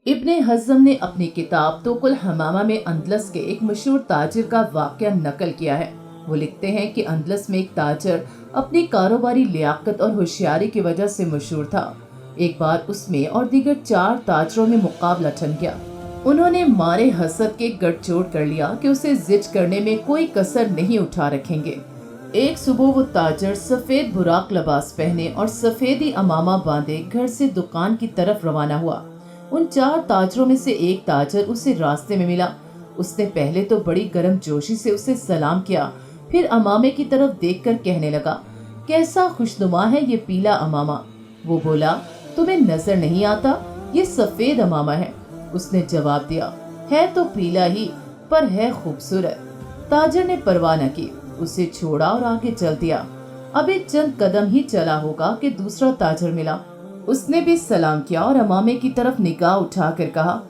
इब्ने हज़्म ने अपनी किताब तोकुल हमामा में अंदलस के एक मशहूर ताजिर का वाक़या नकल किया है। वो लिखते हैं कि अंदलस में एक ताजिर अपनी कारोबारी लियाकत और होशियारी की वजह से मशहूर था। एक बार उसमें और दीगर 4 ताजरों में मुकाबला ठन गया। उन्होंने मारे हसद के गठजोड़ कर लिया कि उसे जिद करने में कोई कसर नहीं उठा रखेंगे। एक सुबह वो ताजर सफेद बुराक लिबास पहने और सफेदी अमामा बांधे घर से दुकान की तरफ रवाना हुआ। उन 4 ताजरों में से एक ताजर उसे रास्ते में मिला। उसने पहले तो बड़ी गर्मजोशी से उसे सलाम किया, फिर अमामे की तरफ देखकर कहने लगा, कैसा खुशनुमा है ये पीला अमामा। वो बोला, तुम्हें नजर नहीं आता, ये सफेद अमामा है। उसने जवाब दिया, है तो पीला ही पर है खूबसूरत। ताजर ने परवाह न की, उसे छोड़ा और आगे चल दिया। अभी चंद कदम ही चला होगा कि दूसरा ताजर मिला। उसने भी सलाम किया और अमामे की तरफ निगाह उठाकर कहा,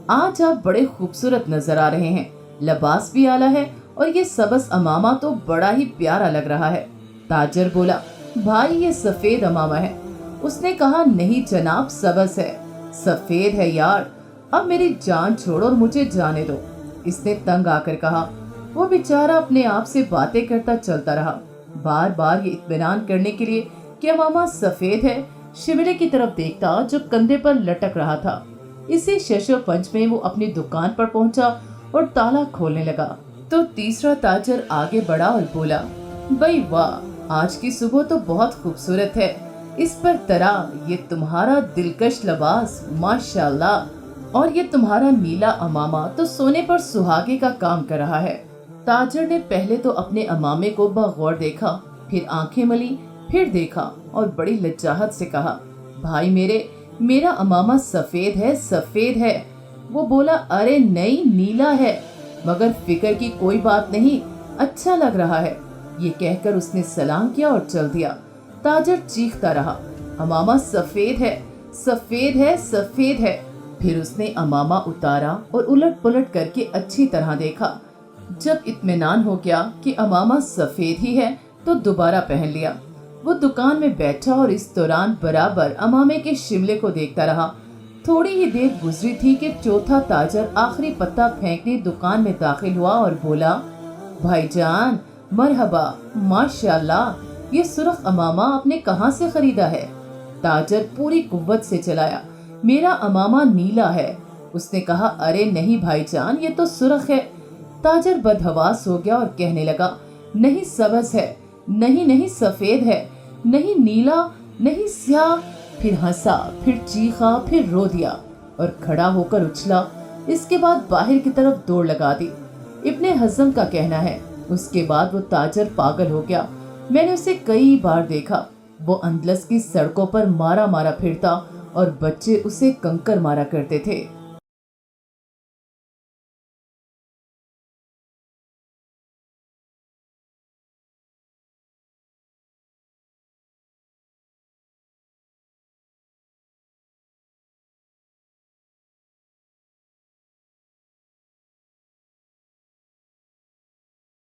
आज आप बड़े खूबसूरत नजर आ रहे हैं, लिबास भी आला है और ये सबस अमामा तो बड़ा ही प्यारा लग रहा है। ताजर बोला, भाई ये सफेद अमामा है। उसने कहा, नहीं जनाब, सबस है। सफेद है यार, अब मेरी जान छोड़ो और मुझे जाने दो, इसने तंग आकर कहा। वो बेचारा अपने आप से बातें करता चलता रहा, बार बार ये इत्मीनान करने के लिए कि अमामा सफेद है शिमले की तरफ देखता जो कंधे पर लटक रहा था। इसी शशो पंच में वो अपनी दुकान पर पहुंचा और ताला खोलने लगा तो तीसरा ताजर आगे बढ़ा और बोला, भाई वाह, आज की सुबह तो बहुत खूबसूरत है, इस पर तरह, ये तुम्हारा दिलकश लिबास माशाल्लाह, और ये तुम्हारा नीला अमामा तो सोने पर सुहागे का काम कर रहा है। ताजर ने पहले तो अपने अमामे को बगौर देखा, फिर आंखें मली, फिर देखा और बड़ी लज्जाहत से कहा, भाई मेरा अमामा सफेद है, सफेद है। वो बोला, अरे नहीं, नीला है, मगर फिक्र की कोई बात नहीं, अच्छा लग रहा है। ये कहकर उसने सलाम किया और चल दिया। ताजर चीखता रहा, अमामा सफेद है, सफेद है, सफेद है। फिर उसने अमामा उतारा और उलट पुलट करके अच्छी तरह देखा। जब इत्मीनान हो गया कि अमामा सफेद ही है तो दोबारा पहन लिया। वो दुकान में बैठा और इस दौरान बराबर अमामे के शिमले को देखता रहा। थोड़ी ही देर गुजरी थी कि चौथा ताजर आखिरी पत्ता फेंकने दुकान में दाखिल हुआ और बोला, भाईजान मरहबा, माशाल्लाह, ये सुर्ख अमामा आपने कहाँ से खरीदा है? ताजर पूरी कुव्वत से चलाया, मेरा अमामा नीला है। उसने कहा, अरे नहीं भाईजान, ये तो सुर्ख है। ताजर बदहवास हो गया और कहने लगा, नहीं सबज है, नहीं नहीं सफेद है, नहीं नीला, नहीं स्याह। फिर हंसा, फिर चीखा, फिर रो दिया और खड़ा होकर उछला। इसके बाद बाहर की तरफ दौड़ लगा दी। इब्ने हज़्म का कहना है, उसके बाद वो ताजर पागल हो गया। मैंने उसे कई बार देखा, वो अंदलस की सड़कों पर मारा मारा फिरता और बच्चे उसे कंकर मारा करते थे।